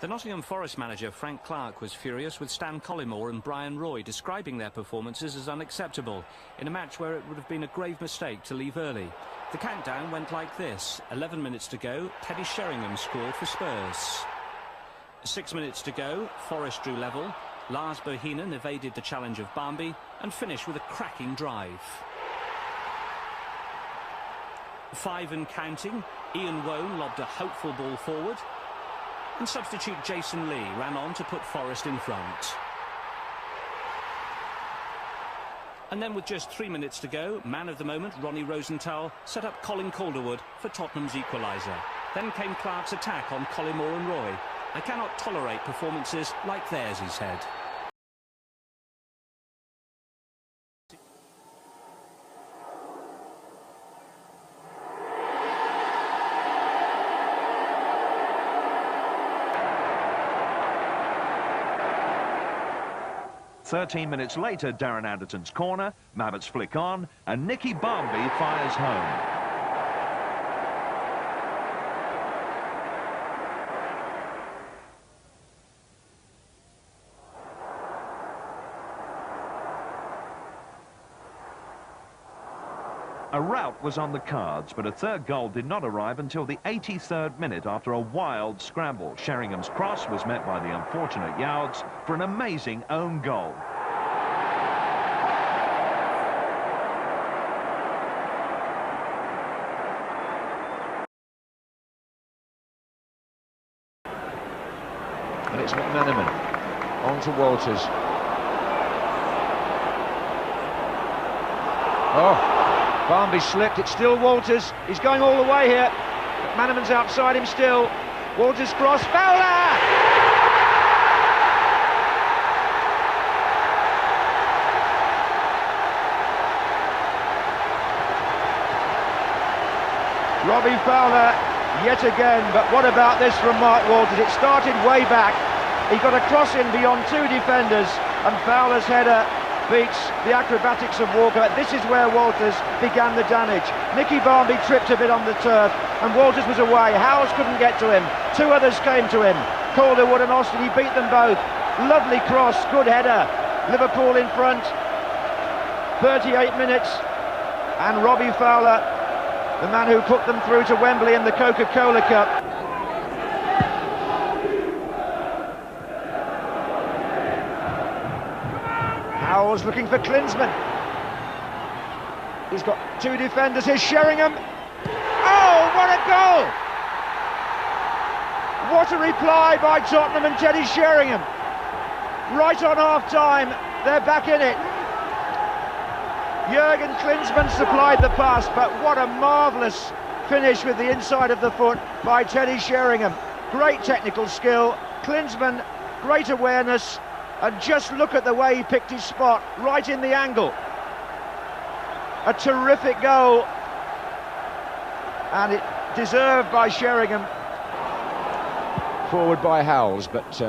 The Nottingham Forest manager Frank Clark was furious with Stan Collymore and Brian Roy, describing their performances as unacceptable in a match where it would have been a grave mistake to leave early. The countdown went like this. 11 minutes to go, Teddy Sheringham scored for Spurs. 6 minutes to go, Forest drew level. Lars Bihan evaded the challenge of Barmby and finished with a cracking drive. 5 and counting, Ian Owen lobbed a hopeful ball forward. And substitute Jason Lee ran on to put Forest in front. And then with just 3 minutes to go, man of the moment Ronnie Rosenthal set up Colin Calderwood for Tottenham's equaliser. Then came Clark's attack on Collymore and Roy. I cannot tolerate performances like theirs, he said. "13 minutes later, Darren Anderton's corner, Mabbott's flick on, and Nicky Barmby fires home. A rout was on the cards, but a third goal did not arrive until the 83rd minute after a wild scramble. Sheringham's cross was met by the unfortunate Gheorge for an amazing own goal. And it's McManaman on to Walters. Oh, Barmby slipped. It's still Walters. He's going all the way here. McManaman's outside him still. Walters cross. Fowler! Robbie Fowler yet again, but what about this from Mark Walters? It started way back. He got a cross in beyond two defenders, and Fowler's header beats the acrobatics of Walker. This is where Walters began the damage. Nicky Barmby tripped a bit on the turf, and Walters was away. Howes couldn't get to him. Two others came to him. Calderwood and Austin, he beat them both. Lovely cross, good header. Liverpool in front. 38 minutes, and Robbie Fowler, the man who put them through to Wembley in the Coca-Cola Cup. Howes looking for Klinsmann. He's got two defenders. Here's Sheringham. Oh, what a goal! What a reply by Tottenham and Teddy Sheringham. Right on half-time, they're back in it. Jurgen Klinsmann supplied the pass, but what a marvellous finish with the inside of the foot by Teddy Sheringham. Great technical skill. Klinsmann, great awareness, and just look at the way he picked his spot, right in the angle. A terrific goal, and it deserved by Sheringham. Forward by Howes, but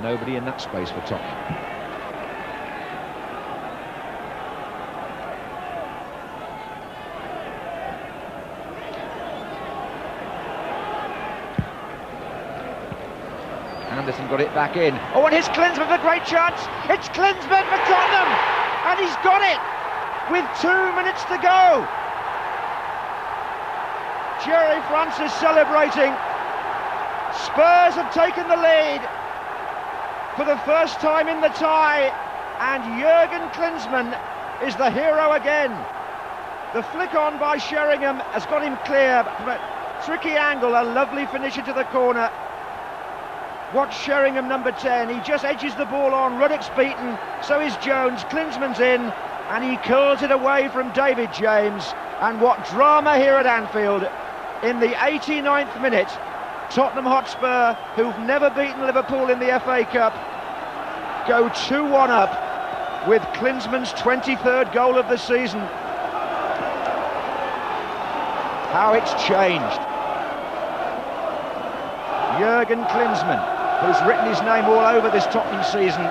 nobody in that space for Tottenham. Anderton got it back in. Oh, and here's Klinsmann with a great chance. It's Klinsmann for Tottenham, and he's got it with 2 minutes to go. Jerry Francis celebrating. Spurs have taken the lead for the first time in the tie, and Jurgen Klinsmann is the hero again. The flick on by Sheringham has got him clear from a tricky angle, a lovely finish into the corner. Watch Sheringham, number 10, he just edges the ball on. Ruddock's beaten, so is Jones. Klinsmann's in, and he curls it away from David James. And what drama here at Anfield. In the 89th minute, Tottenham Hotspur, who've never beaten Liverpool in the FA Cup, go 2-1 up with Klinsmann's 23rd goal of the season. How it's changed. Jurgen Klinsmann, who's written his name all over this Tottenham season,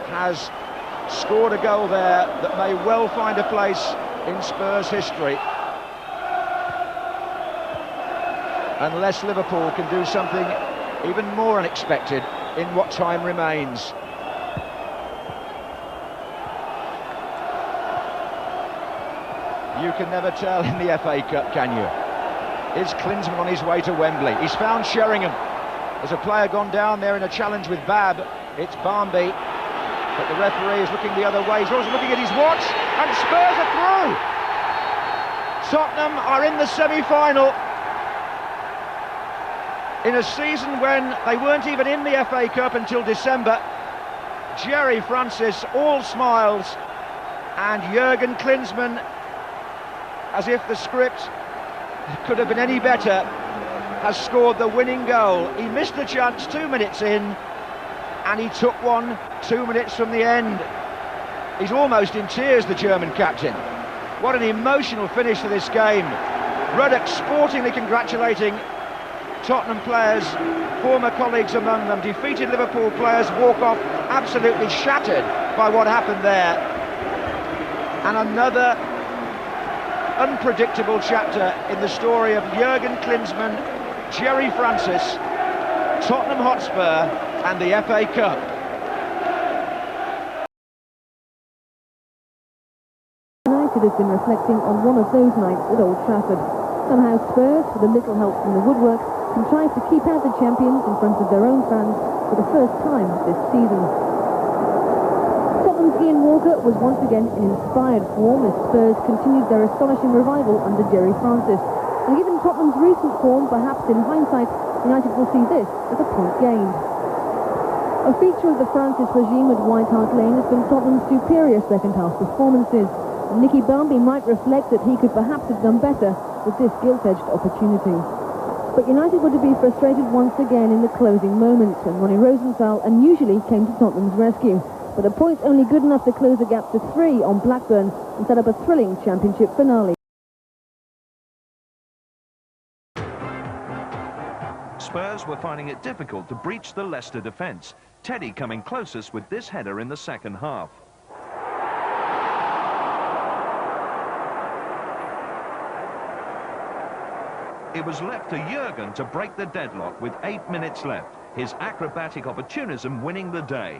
has scored a goal there that may well find a place in Spurs history. unless Liverpool can do something even more unexpected in what time remains. You can never tell in the FA Cup, can you? Is Klinsmann on his way to Wembley? He's found Sheringham. There's a player gone down there in a challenge with Bab. It's Barmby, but the referee is looking the other way. He's also looking at his watch, and Spurs are through. Tottenham are in the semi-final in a season when they weren't even in the FA Cup until December. Gerry Francis, all smiles, and Jurgen Klinsmann, as if the script could have been any better, has scored the winning goal. He missed the chance 2 minutes in, and he took one 2 minutes from the end. He's almost in tears, the German captain. What an emotional finish to this game. Ruddock sportingly congratulating Tottenham players, former colleagues among them. Defeated Liverpool players walk off absolutely shattered by what happened there. And another unpredictable chapter in the story of Jurgen Klinsmann, Gerry Francis, Tottenham Hotspur and the FA Cup. United has been reflecting on one of those nights at Old Trafford. Somehow Spurs, with a little help from the woodwork, contrived to keep out the champions in front of their own fans for the first time this season. Tottenham's Ian Walker was once again in inspired form as Spurs continued their astonishing revival under Gerry Francis. And given Tottenham's recent form, perhaps in hindsight, United will see this as a point gained. A feature of the Francis regime at White Hart Lane has been Tottenham's superior second-half performances. And Nicky Barmby might reflect that he could perhaps have done better with this gilt-edged opportunity. But United were to be frustrated once again in the closing moments when Ronnie Rosenthal unusually came to Tottenham's rescue. But a point only good enough to close the gap to 3 on Blackburn and set up a thrilling championship finale. Spurs were finding it difficult to breach the Leicester defence. Teddy coming closest with this header in the second half. It was left to Jurgen to break the deadlock with 8 minutes left. His acrobatic opportunism winning the day.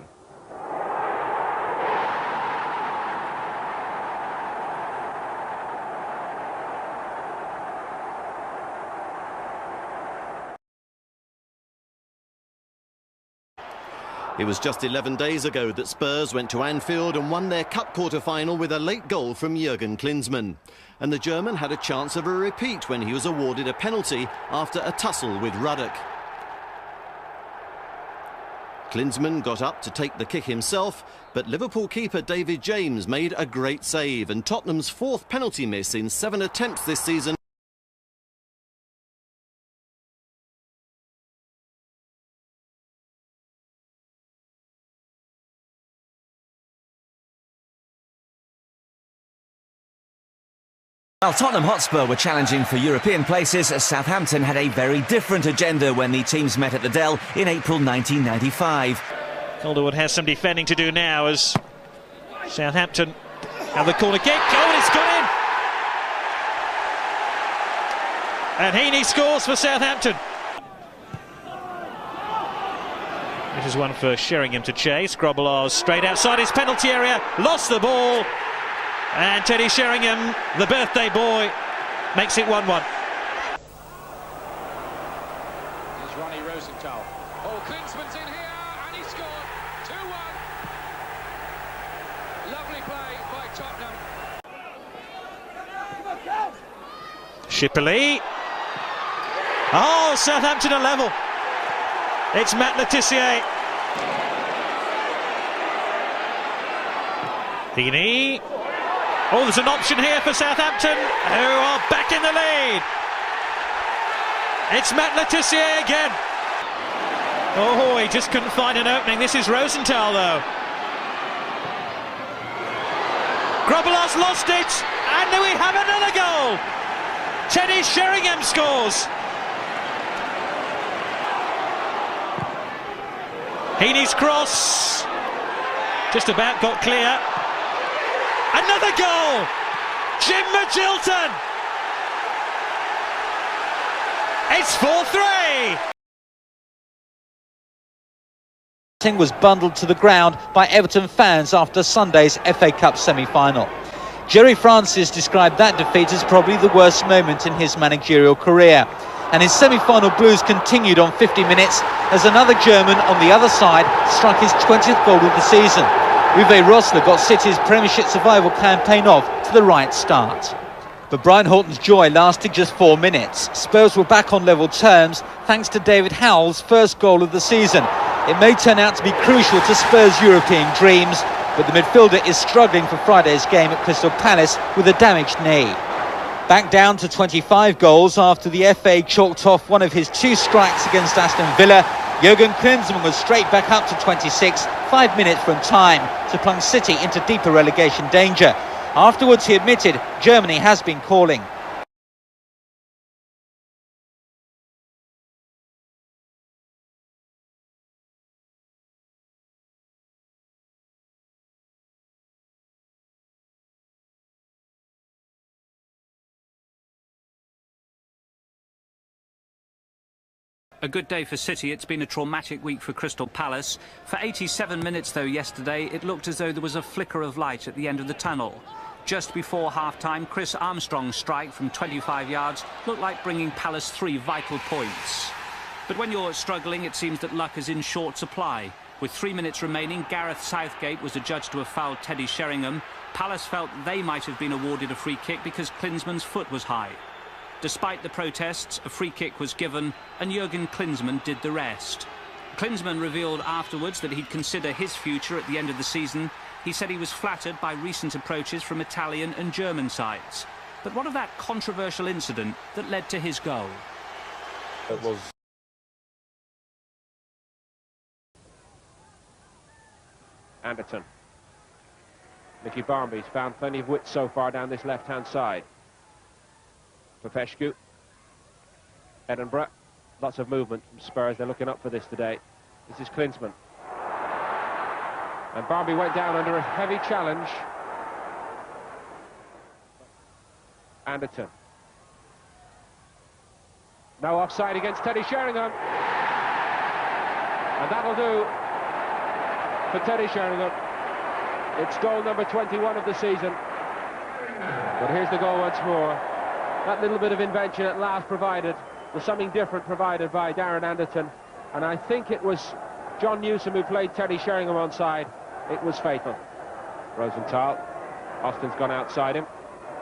It was just 11 days ago that Spurs went to Anfield and won their cup quarter-final with a late goal from Jurgen Klinsmann. And the German had a chance of a repeat when he was awarded a penalty after a tussle with Ruddock. Klinsmann got up to take the kick himself, but Liverpool keeper David James made a great save, and Tottenham's 4th penalty miss in 7 attempts this season. Well, Tottenham Hotspur were challenging for European places as Southampton had a very different agenda when the teams met at the Dell in April 1995. Calderwood has some defending to do now as Southampton have the corner kick. Oh, and it's gone in! And Heaney scores for Southampton. This is one for Sheringham to chase. Grobbelaars straight outside his penalty area, lost the ball. And Teddy Sheringham, the birthday boy, makes it 1-1. Here's Ronnie Rosenthal. Oh, Klinsmann's in here, and he scored 2-1. Lovely play by Tottenham. Shipley. Oh, Southampton are level. It's Matt Le Tissier. Heaney. Oh, there's an option here for Southampton, who are back in the lead. It's Matt Le Tissier again. Oh, he just couldn't find an opening. This is Rosenthal, though. Grobbelaars lost it, and we have another goal. Teddy Sheringham scores. Heaney's cross just about got clear. Another goal! Jim Magilton! It's 4-3! Was bundled to the ground by Everton fans after Sunday's FA Cup semi-final. Jerry Francis described that defeat as probably the worst moment in his managerial career. And his semi-final blues continued on 50 minutes as another German on the other side struck his 20th goal of the season. Uwe Rosler got City's Premiership survival campaign off to the right start. But Brian Horton's joy lasted just 4 minutes. Spurs were back on level terms thanks to David Howell's first goal of the season. It may turn out to be crucial to Spurs' European dreams, but the midfielder is struggling for Friday's game at Crystal Palace with a damaged knee. Back down to 25 goals after the FA chalked off one of his 2 strikes against Aston Villa, Jurgen Klinsmann was straight back up to 26, 5 minutes from time, to plunge City into deeper relegation danger. Afterwards, he admitted Germany has been calling. A good day for City. It's been a traumatic week for Crystal Palace. For 87 minutes, though, yesterday, it looked as though there was a flicker of light at the end of the tunnel. Just before half-time, Chris Armstrong's strike from 25 yards looked like bringing Palace 3 vital points. But when you're struggling, it seems that luck is in short supply. With 3 minutes remaining, Gareth Southgate was adjudged to have fouled Teddy Sheringham. Palace felt they might have been awarded a free kick because Klinsmann's foot was high. Despite the protests, a free kick was given and Jurgen Klinsmann did the rest. Klinsmann revealed afterwards that he'd consider his future at the end of the season. He said he was flattered by recent approaches from Italian and German sides. But what of that controversial incident that led to his goal? It was Anderton. Nicky Barmby's found plenty of width so far down this left-hand side. Popescu, Edinburgh, lots of movement from Spurs. They're looking up for this today. This is Klinsmann. And Barmby went down under a heavy challenge. Anderton. No offside against Teddy Sheringham. And that'll do for Teddy Sheringham. It's goal number 21 of the season. But here's the goal once more. That little bit of invention at last provided, was something different provided by Darren Anderton. And I think it was John Newsom who played Teddy Sheringham onside. It was fatal. Rosenthal. Austin's gone outside him.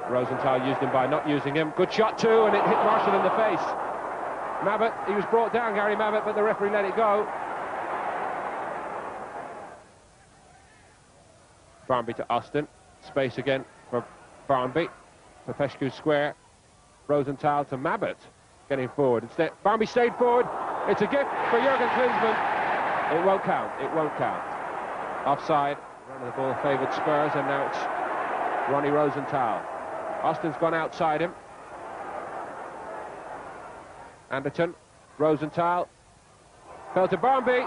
Rosenthal used him by not using him. Good shot too, and it hit Marshall in the face. Mabbott, he was brought down, Gary Mabbott, but the referee let it go. Barmby to Austin. Space again for Barmby. Popescu square. Rosenthal to Mabbott, getting forward. Instead, Barmby stayed forward. It's a gift for Jurgen Klinsmann. It won't count. It won't count. Offside. Run of the ball favoured Spurs, and now it's Ronnie Rosenthal. Austin's gone outside him. Anderton. Rosenthal. Fell to Barmby.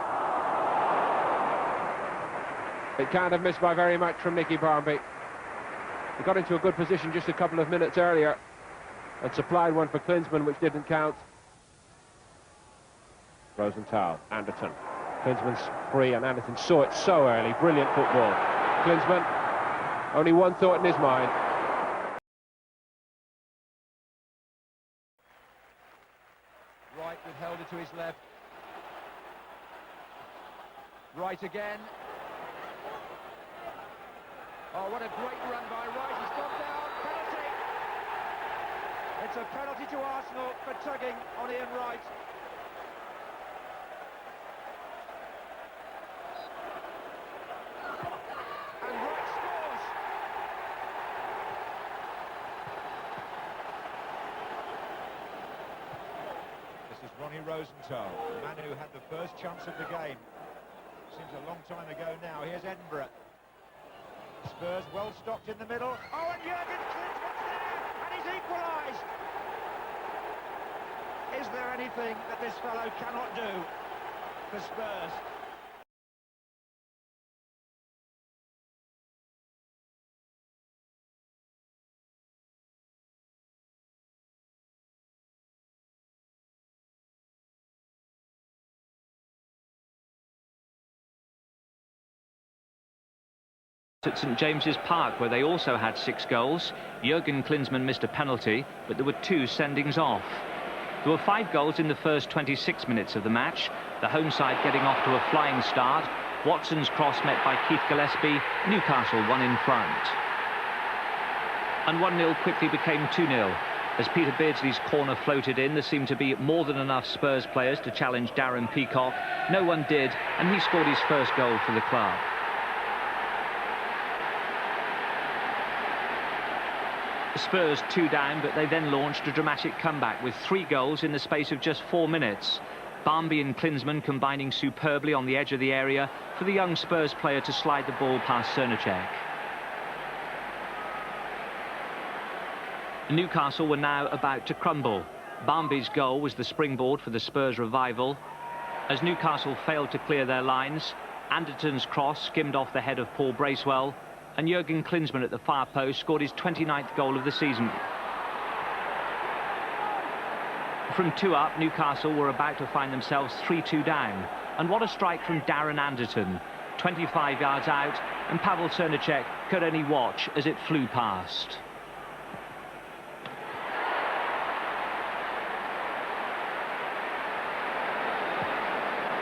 It can't have missed by very much from Nicky Barmby. He got into a good position just a couple of minutes earlier and supplied one for Klinsmann, which didn't count. Rosenthal, Anderton. Klinsmann's free, and Anderton saw it so early. Brilliant football. Klinsmann, only one thought in his mind. Wright withheld it to his left. Wright again. Oh, what a great run by Wright. He's gone down. Penalty. It's a penalty to Arsenal for tugging on Ian Wright. And Wright scores. This is Ronnie Rosenthal, the man who had the first chance of the game. Seems a long time ago now. Here's Edinburgh. Spurs well stocked in the middle. Oh, and Jurgen Klinsmann's there, and he's equalised. Is there anything that this fellow cannot do for Spurs? At St James's Park, where they also had 6 goals. Jurgen Klinsmann missed a penalty, but there were 2 sendings off. There were 5 goals in the first 26 minutes of the match. The home side getting off to a flying start. Watson's cross met by Keith Gillespie. Newcastle 1 in front. And 1-0 quickly became 2-0. As Peter Beardsley's corner floated in, there seemed to be more than enough Spurs players to challenge Darren Peacock. No one did, and he scored his first goal for the club. Spurs 2 down, but they then launched a dramatic comeback with 3 goals in the space of just 4 minutes. Barmby and Klinsmann combining superbly on the edge of the area for the young Spurs player to slide the ball past Černeček. Newcastle were now about to crumble. Barmby's goal was the springboard for the Spurs revival. As Newcastle failed to clear their lines, Anderton's cross skimmed off the head of Paul Bracewell, and Jurgen Klinsmann at the far post scored his 29th goal of the season. From 2 up, Newcastle were about to find themselves 3-2 down. And what a strike from Darren Anderton. 25 yards out, and Pavel Černeček could only watch as it flew past.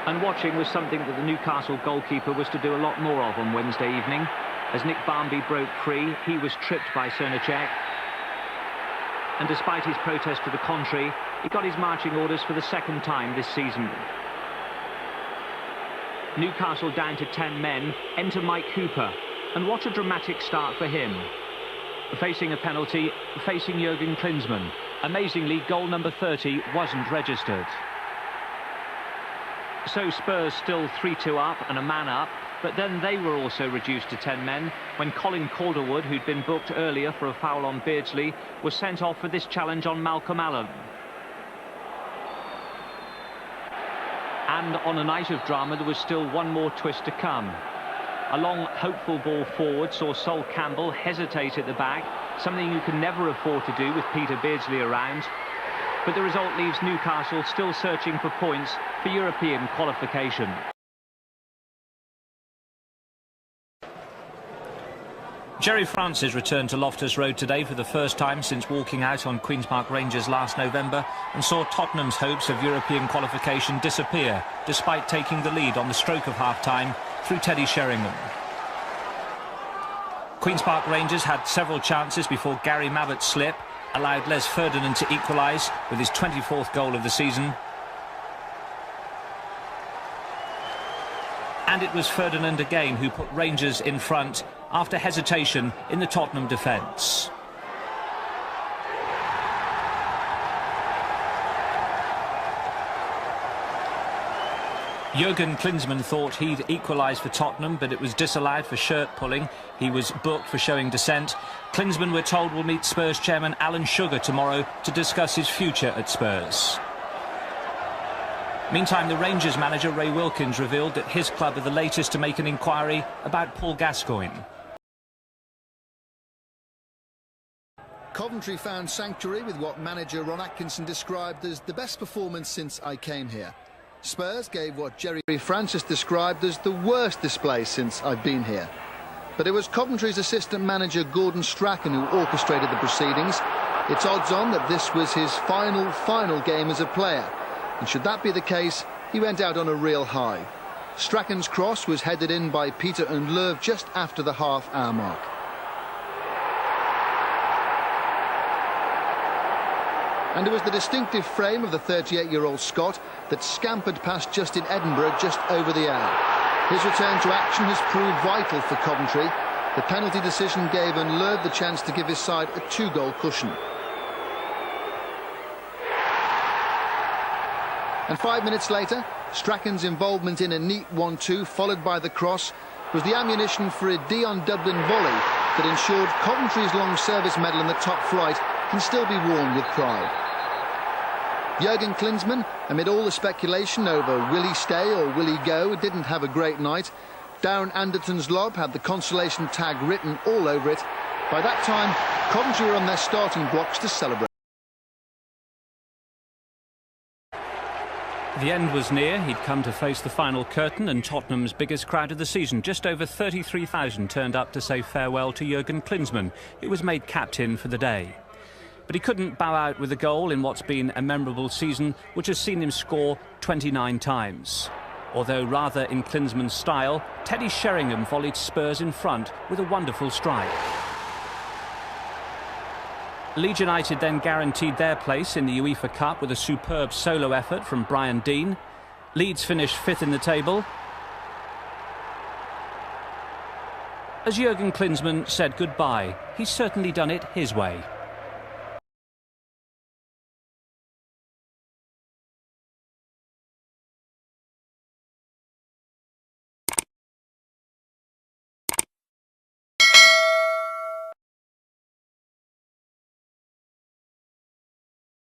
And watching was something that the Newcastle goalkeeper was to do a lot more of on Wednesday evening. As Nick Barmby broke free, he was tripped by Černeček. And despite his protest to the contrary, he got his marching orders for the 2nd time this season. Newcastle down to 10 men, enter Mike Hooper. And what a dramatic start for him. Facing a penalty, facing Jurgen Klinsmann. Amazingly, goal number 30 wasn't registered. So Spurs still 3-2 up and a man up, but then they were also reduced to 10 men when Colin Calderwood, who'd been booked earlier for a foul on Beardsley, was sent off for this challenge on Malcolm Allen. And on a night of drama, there was still one more twist to come. A long, hopeful ball forward saw Sol Campbell hesitate at the back, something you can never afford to do with Peter Beardsley around. But the result leaves Newcastle still searching for points for European qualification. Jerry Francis returned to Loftus Road today for the first time since walking out on Queen's Park Rangers last November and saw Tottenham's hopes of European qualification disappear despite taking the lead on the stroke of half-time through Teddy Sheringham. Queen's Park Rangers had several chances before Gary Mabbutt's slip allowed Les Ferdinand to equalise with his 24th goal of the season. And it was Ferdinand again who put Rangers in front after hesitation in the Tottenham defence. Jurgen Klinsmann thought he'd equalise for Tottenham, but it was disallowed for shirt pulling. He was booked for showing dissent. Klinsmann, we're told, will meet Spurs chairman Alan Sugar tomorrow to discuss his future at Spurs. Meantime, the Rangers manager Ray Wilkins revealed that his club are the latest to make an inquiry about Paul Gascoigne. Coventry found sanctuary with what manager Ron Atkinson described as the best performance since I came here. Spurs gave what Jerry Francis described as the worst display since I've been here. But it was Coventry's assistant manager Gordon Strachan who orchestrated the proceedings. It's odds on that this was his final game as a player. And should that be the case, he went out on a real high. Strachan's cross was headed in by Peter Undlerv just after the half-hour mark. And it was the distinctive frame of the 38-year-old Scot that scampered past Justin Edinburgh just over the hour. His return to action has proved vital for Coventry. The penalty decision gave Undlerv the chance to give his side a 2-goal cushion. And 5 minutes later, Strachan's involvement in a neat 1-2, followed by the cross, was the ammunition for a Dion Dublin volley that ensured Coventry's long service medal in the top flight can still be worn with pride. Jurgen Klinsmann, amid all the speculation over will he stay or will he go, didn't have a great night. Darren Anderton's lob had the consolation tag written all over it. By that time, Coventry were on their starting blocks to celebrate. The end was near. He'd come to face the final curtain, and Tottenham's biggest crowd of the season, just over 33,000, turned up to say farewell to Jurgen Klinsmann, who was made captain for the day. But he couldn't bow out with a goal in what's been a memorable season, which has seen him score 29 times. Although rather in Klinsmann's style, Teddy Sheringham volleyed Spurs in front with a wonderful strike. Leeds United then guaranteed their place in the UEFA Cup with a superb solo effort from Brian Deane. Leeds finished 5th in the table, as Jurgen Klinsmann said goodbye. He's certainly done it his way.